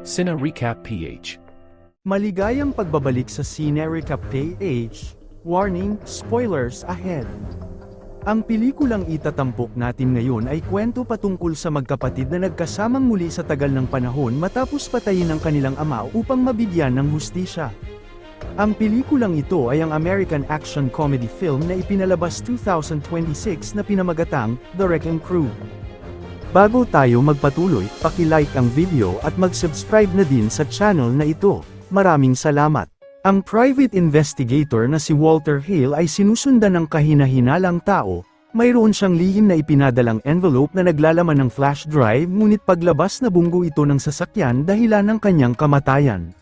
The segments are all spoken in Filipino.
Cine Recap PH. Maligayang pagbabalik sa Cine Recap PH. Warning, spoilers ahead. Ang pelikulang itatampok natin ngayon ay kwento patungkol sa magkapatid na nagkasamang muli sa tagal ng panahon matapos patayin ng kanilang ama upang mabigyan ng hustisya. Ang pelikulang ito ay ang American action comedy film na ipinalabas 2026 na pinamagatang The Wrecking Crew. Bago tayo magpatuloy, paki-like ang video at mag-subscribe na din sa channel na ito. Maraming salamat. Ang private investigator na si Walter Hale ay sinusundan ng kahina-hinalang tao. Mayroon siyang lihim na ipinadalang envelope na naglalaman ng flash drive ngunit paglabas na bunggo ito ng sasakyan dahilan ng kanyang kamatayan.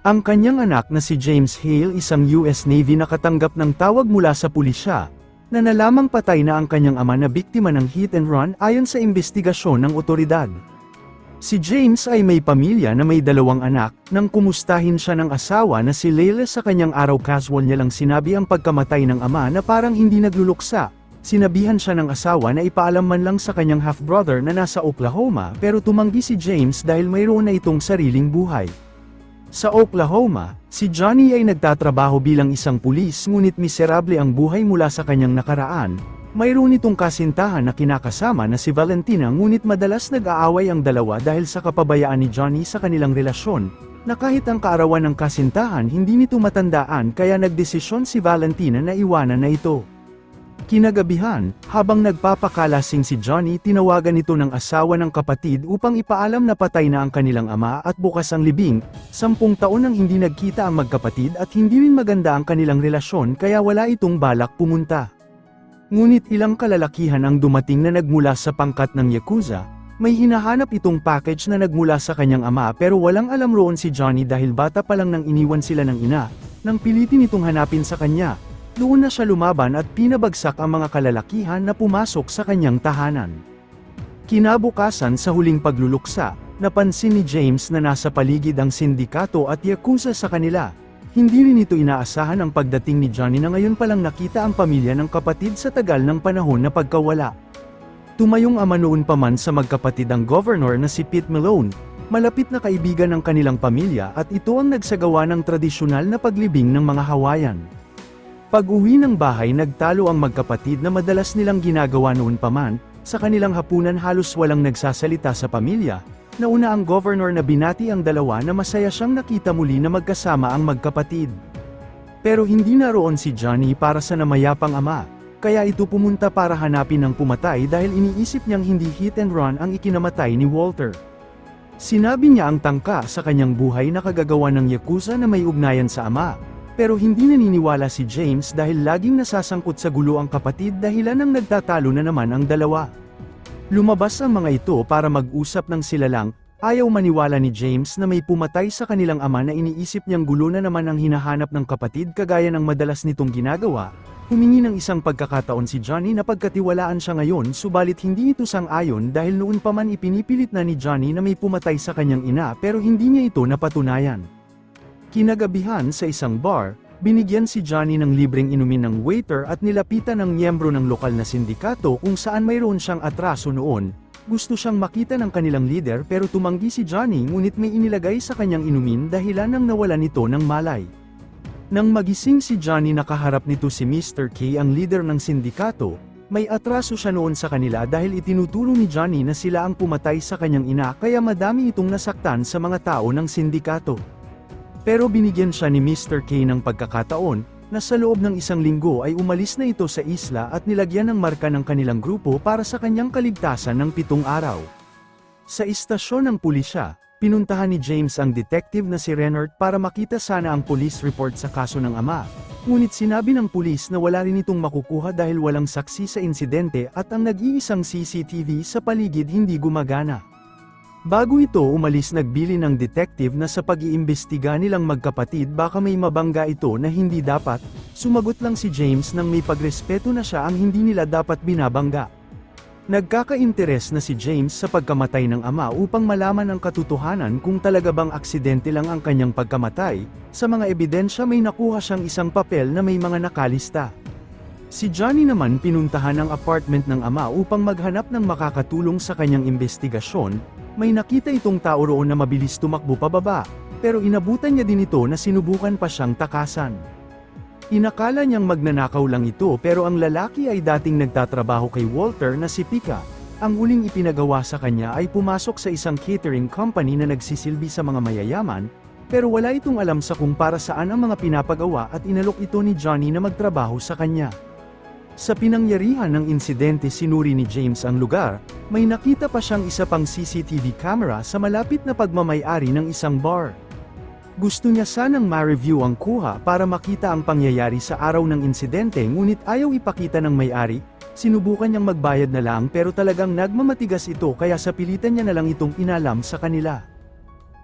Ang kanyang anak na si James Hale, isang US Navy, nakatanggap ng tawag mula sa pulisya na nalamang patay na ang kanyang ama na biktima ng hit and run ayon sa investigasyon ng otoridad. Si James ay may pamilya na may 2 anak. Nang kumustahin siya ng asawa na si Leila sa kanyang araw, casual niya lang sinabi ang pagkamatay ng ama na parang hindi nagluluksa. Sinabihan siya ng asawa na ipaalam man lang sa kanyang half-brother na nasa Oklahoma, pero tumanggi si James dahil mayroon na itong sariling buhay. Sa Oklahoma, si Johnny ay nagtatrabaho bilang isang pulis ngunit miserable ang buhay mula sa kanyang nakaraan. Mayroon itong kasintahan na kinakasama na si Valentina ngunit madalas nag-aaway ang dalawa dahil sa kapabayaan ni Johnny sa kanilang relasyon, na kahit ang kaarawan ng kasintahan hindi nito matandaan kaya nagdesisyon si Valentina na iwanan na ito. Kinagabihan, habang nagpapakalasing si Johnny, tinawagan ito ng asawa ng kapatid upang ipaalam na patay na ang kanilang ama at bukas ang libing. 10 taon nang hindi nagkita ang magkapatid at hindi rin maganda ang kanilang relasyon kaya wala itong balak pumunta. Ngunit ilang kalalakihan ang dumating na nagmula sa pangkat ng Yakuza. May hinahanap itong package na nagmula sa kanyang ama pero walang alam roon si Johnny dahil bata pa lang nang iniwan sila ng ina. Nang pilitin itong hanapin sa kanya, doon na siya lumaban at pinabagsak ang mga kalalakihan na pumasok sa kanyang tahanan. Kinabukasan, sa huling pagluluksa, napansin ni James na nasa paligid ang sindikato at Yakuza sa kanila. Hindi rin ito inaasahan ang pagdating ni Johnny na ngayon palang nakita ang pamilya ng kapatid sa tagal ng panahon na pagkawala. Tumayong ama noon pa man sa magkapatid ang governor na si Pete Malone, malapit na kaibigan ng kanilang pamilya, at ito ang nagsagawa ng tradisyonal na paglibing ng mga Hawaiian. Pag-uwi ng bahay, nagtalo ang magkapatid na madalas nilang ginagawa noon pa man. Sa kanilang hapunan halos walang nagsasalita sa pamilya. Nauna ang governor na binati ang dalawa na masaya siyang nakita muli na magkasama ang magkapatid. Pero hindi naroon si Johnny para sa namayapang ama, kaya ito pumunta para hanapin ang pumatay dahil iniisip niyang hindi hit and run ang ikinamatay ni Walter. Sinabi niya ang tangka sa kanyang buhay na kagagawa ng Yakuza na may ugnayan sa ama. Pero hindi naniniwala si James dahil laging nasasangkot sa gulo ang kapatid dahilan ng nagtatalo na naman ang dalawa. Lumabas ang mga ito para mag-usap ng sila lang. Ayaw maniwala ni James na may pumatay sa kanilang ama na iniisip niyang gulo na naman ang hinahanap ng kapatid kagaya ng madalas nitong ginagawa. Humingi ng isang pagkakataon si Johnny na pagkatiwalaan siya ngayon, subalit hindi ito sang-ayon dahil noon pa man ipinipilit na ni Johnny na may pumatay sa kanyang ina pero hindi niya ito napatunayan. Kinagabihan, sa isang bar, binigyan si Johnny ng libreng inumin ng waiter at nilapitan ng miyembro ng lokal na sindikato kung saan mayroon siyang atraso noon. Gusto siyang makita ng kanilang leader pero tumanggi si Johnny ngunit may inilagay sa kanyang inumin dahilan ng nawalan nito ng malay. Nang magising si Johnny, nakaharap nito si Mr. K, ang leader ng sindikato. May atraso siya noon sa kanila dahil itinuturo ni Johnny na sila ang pumatay sa kanyang ina kaya madami itong nasaktan sa mga tao ng sindikato. Pero binigyan siya ni Mr. K ng pagkakataon, na sa loob ng 1 linggo ay umalis na ito sa isla at nilagyan ng marka ng kanilang grupo para sa kanyang kaligtasan ng 7 araw. Sa istasyon ng pulisya, pinuntahan ni James ang detective na si Renard para makita sana ang police report sa kaso ng ama. Ngunit sinabi ng pulis na wala rin itong makukuha dahil walang saksi sa insidente at ang nag-iisang CCTV sa paligid hindi gumagana. Bago ito umalis, nagbili ng detective na sa pag-iimbestiga nilang magkapatid baka may mabangga ito na hindi dapat. Sumagot lang si James nang may pagrespeto na siya ang hindi nila dapat binabangga. Nagkaka-interes na si James sa pagkamatay ng ama upang malaman ang katotohanan kung talaga bang aksidente lang ang kanyang pagkamatay. Sa mga ebidensya may nakuha siyang isang papel na may mga nakalista. Si Johnny naman pinuntahan ang apartment ng ama upang maghanap ng makakatulong sa kanyang investigasyon. May nakita itong tao roon na mabilis tumakbo pababa, pero inabutan niya din ito na sinubukan pa siyang takasan. Inakala niyang magnanakaw lang ito pero ang lalaki ay dating nagtatrabaho kay Walter na si Pika. Ang huling ipinagawa sa kanya ay pumasok sa isang catering company na nagsisilbi sa mga mayayaman, pero wala itong alam sa kung para saan ang mga pinapagawa at inalok ito ni Johnny na magtrabaho sa kanya. Sa pinangyarihan ng insidente sinuri ni James ang lugar, may nakita pa siyang isa pang CCTV camera sa malapit na pagmamay-ari ng isang bar. Gusto niya sanang ma-review ang kuha para makita ang pangyayari sa araw ng insidente ngunit ayaw ipakita ng may-ari, sinubukan niyang magbayad na lang pero talagang nagmamatigas ito kaya sa pilitan niya na lang itong inalam sa kanila.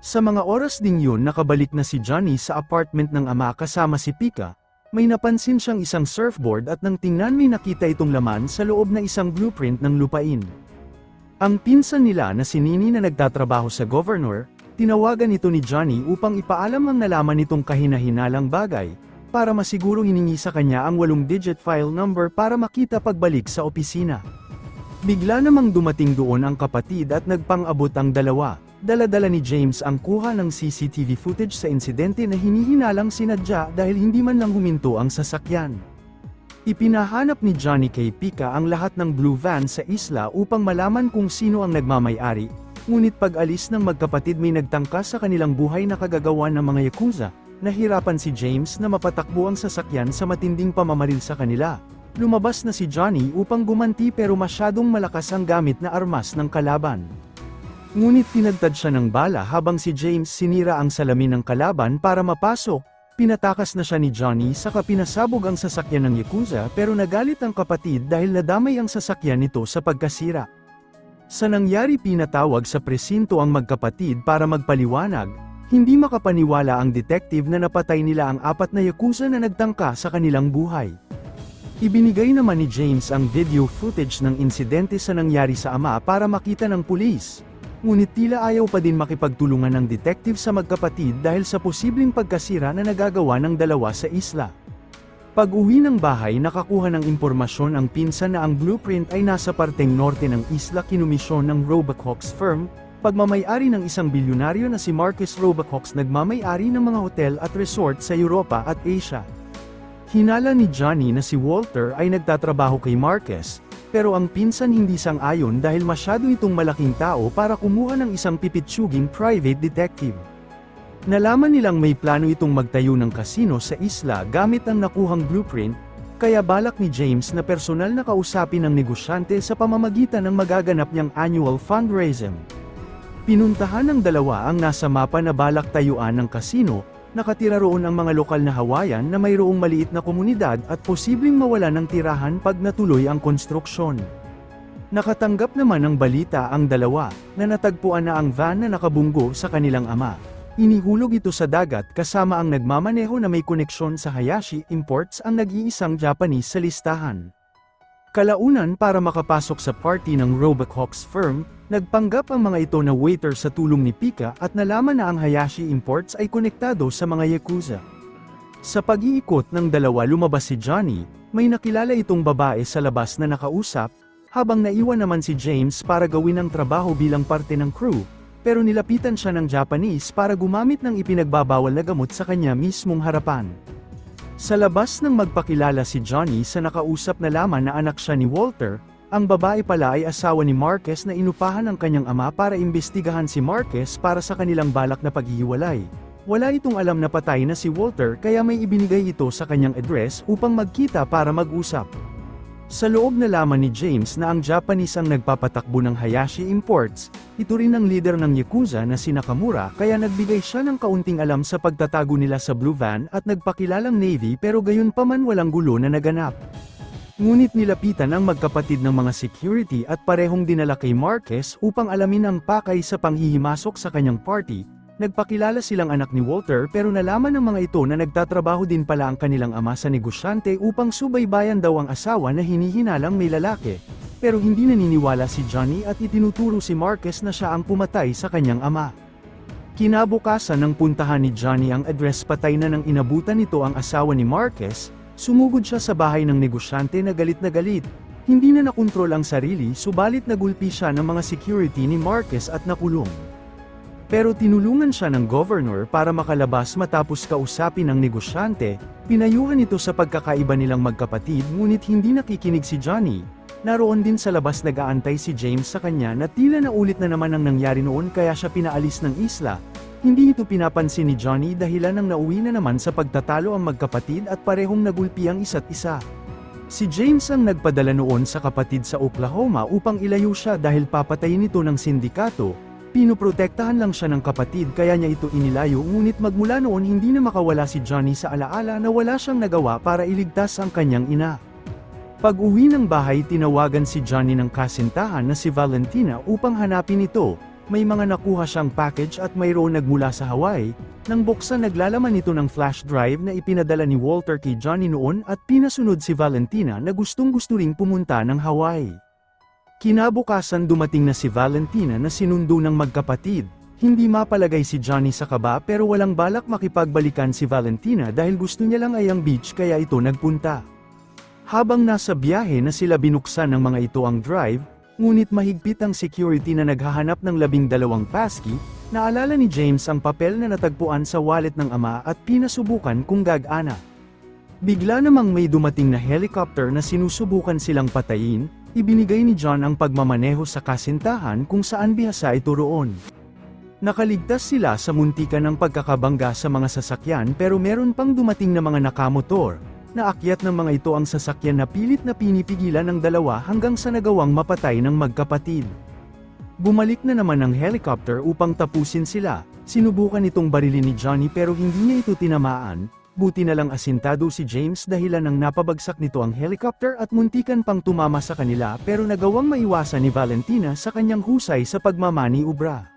Sa mga oras ding yun nakabalik na si Johnny sa apartment ng ama kasama si Pika. May napansin siyang isang surfboard at nang tingnan may nakita itong laman sa loob na isang blueprint ng lupain. Ang pinsan nila na si Nini na nagtatrabaho sa governor, tinawagan ito ni Johnny upang ipaalam ang nalaman nitong kahina-hinalang bagay, para masiguro hiningi sa kanya ang 8-digit file number para makita pagbalik sa opisina. Bigla namang dumating doon ang kapatid at nagpang-abot ang dalawa. Dala-dala ni James ang kuha ng CCTV footage sa insidente na hinihinalang sinadya dahil hindi man lang huminto ang sasakyan. Ipinahanap ni Johnny kay Pika ang lahat ng blue van sa isla upang malaman kung sino ang nagmamay-ari, ngunit pag-alis ng magkapatid may nagtangka sa kanilang buhay na kagagawa ng mga yakuza. Nahirapan si James na mapatakbo ang sasakyan sa matinding pamamaril sa kanila. Lumabas na si Johnny upang gumanti pero masyadong malakas ang gamit na armas ng kalaban. Ngunit tinadtad siya ng bala habang si James sinira ang salamin ng kalaban para mapasok, pinatakas na siya ni Johnny saka pinasabog ang sasakyan ng yakuza pero nagalit ang kapatid dahil nadamay ang sasakyan nito sa pagkasira. Sa nangyari pinatawag sa presinto ang magkapatid para magpaliwanag, hindi makapaniwala ang detective na napatay nila ang 4 na yakuza na nagtangka sa kanilang buhay. Ibinigay naman ni James ang video footage ng insidente sa nangyari sa ama para makita ng pulis. Ngunit tila ayaw pa din makipagtulungan ng detective sa magkapatid dahil sa posibleng pagkasira na nagagawa ng dalawa sa isla. Pag-uwi ng bahay nakakuha ng impormasyon ang pinsan na ang blueprint ay nasa parteng norte ng isla kinumisyon ng Robacox firm, pagmamay-ari ng isang bilyonaryo na si Marcus Robacox nagmamay-ari ng mga hotel at resort sa Europa at Asia. Hinala ni Johnny na si Walter ay nagtatrabaho kay Marcus, pero ang pinsan hindi sang-ayon dahil masyado itong malaking tao para kumuha ng isang pipitsuging private detective. Nalaman nilang may plano itong magtayo ng kasino sa isla gamit ang nakuhang blueprint, kaya balak ni James na personal na kausapin ang negosyante sa pamamagitan ng magaganap niyang annual fundraising. Pinuntahan ng dalawa ang nasa mapa na balak tayuan ng kasino. Nakatira roon ang mga lokal na Hawaiian na mayroong maliit na komunidad at posibleng mawala ng tirahan pag natuloy ang konstruksyon. Nakatanggap naman ng balita ang dalawa, na natagpuan na ang van na nakabunggo sa kanilang ama. Inihulog ito sa dagat kasama ang nagmamaneho na may koneksyon sa Hayashi Imports ang nag-iisang Japanese sa listahan. Kalaunan para makapasok sa party ng Robacox firm, nagpanggap ang mga ito na waiter sa tulong ni Pika at nalaman na ang Hayashi Imports ay konektado sa mga yakuza. Sa pag-iikot ng dalawa lumabas si Johnny, may nakilala itong babae sa labas na nakausap, habang naiwan naman si James para gawin ang trabaho bilang parte ng crew, pero nilapitan siya ng Japanese para gumamit ng ipinagbabawal na gamot sa kanya mismong harapan. Sa labas nang magpakilala si Johnny sa nakausap na laman na anak siya ni Walter, ang babae pala ay asawa ni Marcus na inupahan ng kanyang ama para imbestigahan si Marcus para sa kanilang balak na paghihiwalay. Wala itong alam na patay na si Walter kaya may ibinigay ito sa kanyang address upang magkita para mag-usap. Sa loob nalaman ni James na ang Japanese ang nagpapatakbo ng Hayashi Imports, ito rin ang leader ng Yakuza na si Nakamura kaya nagbigay siya ng kaunting alam sa pagtatago nila sa Blue Van at nagpakilalang Navy pero gayunpaman walang gulo na naganap. Ngunit nilapitan ang magkapatid ng mga security at parehong dinala kay Marcus upang alamin ang pakay sa panghihimasok sa kanyang party. Nagpakilala silang anak ni Walter pero nalaman ng mga ito na nagtatrabaho din pala ang kanilang ama sa negosyante upang subaybayan daw ang asawa na hinihinalang may lalaki. Pero hindi naniniwala si Johnny at itinuturo si Marcus na siya ang pumatay sa kanyang ama. Kinabukasan nang puntahan ni Johnny ang address patay na nang inabutan nito ang asawa ni Marcus, sumugod siya sa bahay ng negosyante na galit. Hindi na nakontrol ang sarili subalit nagulpi siya ng mga security ni Marquez at nakulong. Pero tinulungan siya ng governor para makalabas matapos kausapin ang negosyante, pinayuhan ito sa pagkakaiba nilang magkapatid ngunit hindi nakikinig si Johnny. Naroon din sa labas nag-aantay si James sa kanya na tila naulit na naman ang nangyari noon kaya siya pinaalis ng isla. Hindi ito pinapansin ni Johnny dahilan ng nauwi na naman sa pagtatalo ang magkapatid at parehong nagulpi ang isa't isa. Si James ang nagpadala noon sa kapatid sa Oklahoma upang ilayo siya dahil papatayin ito ng sindikato. Pinoprotektahan lang siya ng kapatid kaya niya ito inilayo ngunit magmula noon hindi na makawala si Johnny sa alaala na wala siyang nagawa para iligtas ang kanyang ina. Pag-uwi ng bahay tinawagan si Johnny ng kasintahan na si Valentina upang hanapin ito. May mga nakuha siyang package at mayroon nagmula sa Hawaii. Nang buksan naglalaman ito ng flash drive na ipinadala ni Walter kay Johnny noon at pinasunod si Valentina na gustong-gusto ring pumunta ng Hawaii. Kinabukasan dumating na si Valentina na sinundo ng magkapatid. Hindi mapalagay si Johnny sa kaba pero walang balak makipagbalikan si Valentina dahil gusto niya lang ay ang beach kaya ito nagpunta. Habang nasa biyahe na sila binuksan ng mga ito ang drive, ngunit mahigpit ang security na naghahanap ng 12 passkey, naalala ni James ang papel na natagpuan sa wallet ng ama at pinasubukan kung gagana. Bigla namang may dumating na helicopter na sinusubukan silang patayin, ibinigay ni John ang pagmamaneho sa kasintahan kung saan bihasa ito roon. Nakaligtas sila sa muntikan ng pagkakabangga sa mga sasakyan pero meron pang dumating na mga nakamotor. Naakyat ng mga ito ang sasakyan na pilit na pinipigilan ng dalawa hanggang sa nagawang mapatay ng magkapatid. Bumalik na naman ang helicopter upang tapusin sila, sinubukan itong barilin ni Johnny pero hindi niya ito tinamaan, buti na lang asintado si James dahilan ng napabagsak nito ang helicopter at muntikan pang tumama sa kanila pero nagawang maiwasan ni Valentina sa kanyang husay sa pagmamani-ubra.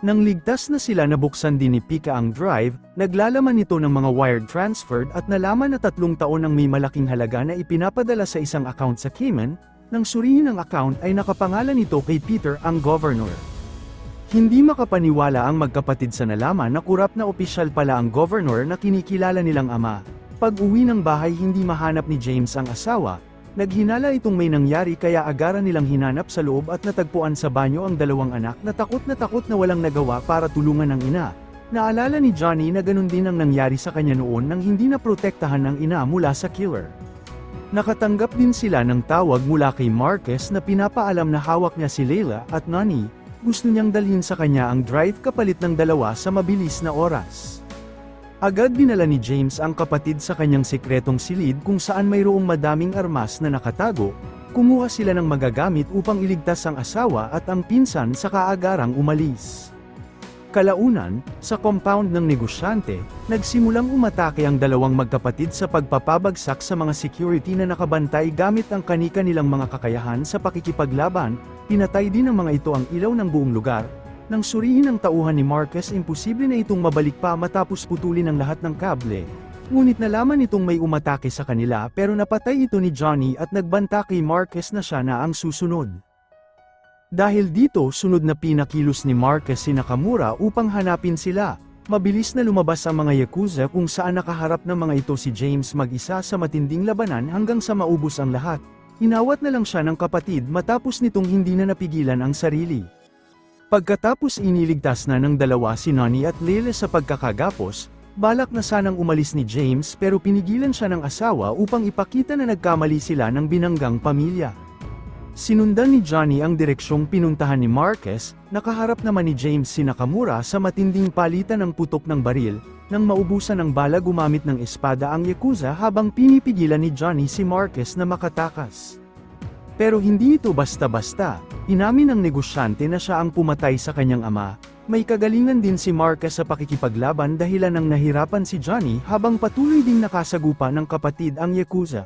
Nang ligtas na sila nabuksan din ni Pika ang drive, naglalaman ito ng mga wired transferred at nalaman na 3 taon ang may malaking halaga na ipinapadala sa isang account sa Cayman, nang suriin ang account ay nakapangalan ito kay Peter ang governor. Hindi makapaniwala ang magkapatid sa nalaman na kurap na opisyal pala ang governor na kinikilala nilang ama. Pag-uwi ng bahay hindi mahanap ni James ang asawa. Naghinala itong may nangyari kaya agaran nilang hinanap sa loob at natagpuan sa banyo ang 2 anak na takot na walang nagawa para tulungan ang ina. Naalala ni Johnny na ganun din ang nangyari sa kanya noon nang hindi na protektahan ng ina mula sa killer. Nakatanggap din sila ng tawag mula kay Marquez na pinapaalam na hawak niya si Leila at Nani, gusto niyang dalhin sa kanya ang drive kapalit ng 2 sa mabilis na oras. Agad dinala ni James ang kapatid sa kanyang sekretong silid kung saan mayroong madaming armas na nakatago, kumuha sila ng magagamit upang iligtas ang asawa at ang pinsan sa kaagarang umalis. Kalaunan, sa compound ng negosyante, nagsimulang umatake ang 2 magkapatid sa pagpapabagsak sa mga security na nakabantay gamit ang kani-kanilang mga kakayahan sa pakikipaglaban, pinatay din ng mga ito ang ilaw ng buong lugar. Nang suriin ang tauhan ni Marquez imposible na itong mabalik pa matapos putulin ang lahat ng kable. Ngunit nalaman itong may umatake sa kanila pero napatay ito ni Johnny at nagbanta kay Marquez na siya na ang susunod. Dahil dito sunod na pinakilos ni Marquez si Nakamura upang hanapin sila. Mabilis na lumabas ang mga Yakuza kung saan nakaharap ng mga ito si James mag-isa sa matinding labanan hanggang sa maubos ang lahat. Hinawat na lang siya ng kapatid matapos nitong hindi na napigilan ang sarili. Pagkatapos iniligtas na ng 2 si Nani at Leila sa pagkakagapos, balak na sanang umalis ni James pero pinigilan siya ng asawa upang ipakita na nagkamali sila ng binanggang pamilya. Sinundan ni Johnny ang direksyong pinuntahan ni Marquez, nakaharap naman ni James si Nakamura sa matinding palitan ng putok ng baril, nang maubusan ng bala gumamit ng espada ang Yakuza habang pinipigilan ni Johnny si Marquez na makatakas. Pero hindi ito basta-basta, inamin ng negosyante na siya ang pumatay sa kanyang ama. May kagalingan din si Marquez sa pakikipaglaban dahilan ng nahirapan si Johnny habang patuloy ding nakasagupa ng kapatid ang Yakuza.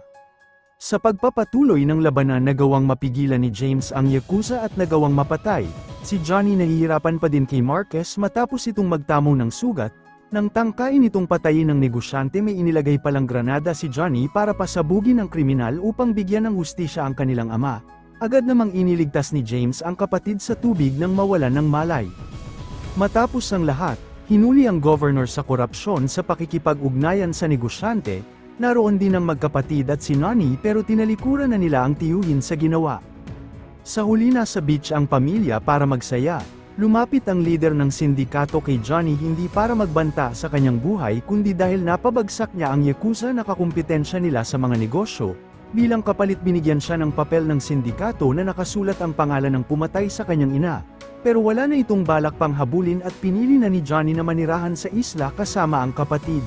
Sa pagpapatuloy ng labanan nagawang mapigilan ni James ang Yakuza at nagawang mapatay, si Johnny nahihirapan pa din kay Marquez matapos itong magtamo ng sugat. Nang tangkain itong patayin ng negosyante may inilagay palang granada si Johnny para pasabugin ang kriminal upang bigyan ng hustisya ang kanilang ama. Agad namang iniligtas ni James ang kapatid sa tubig nang mawalan ng malay. Matapos ang lahat, hinuli ang governor sa korupsyon sa pakikipag-ugnayan sa negosyante. Naroon din ang magkapatid at si Nani pero tinalikuran na nila ang tiyuhin sa ginawa. Sa huli nasa beach ang pamilya para magsaya. Lumapit ang leader ng sindikato kay Johnny hindi para magbanta sa kanyang buhay kundi dahil napabagsak niya ang yakuza na kakumpetensya nila sa mga negosyo. Bilang kapalit binigyan siya ng papel ng sindikato na nakasulat ang pangalan ng pumatay sa kanyang ina. Pero wala na itong balak pang habulin at pinili na ni Johnny na manirahan sa isla kasama ang kapatid.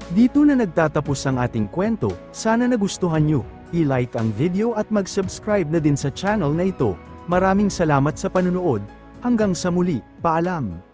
Dito na nagtatapos ang ating kwento, sana nagustuhan nyo. I-like ang video at mag-subscribe na din sa channel na ito. Maraming salamat sa panunood. Hanggang sa muli, paalam!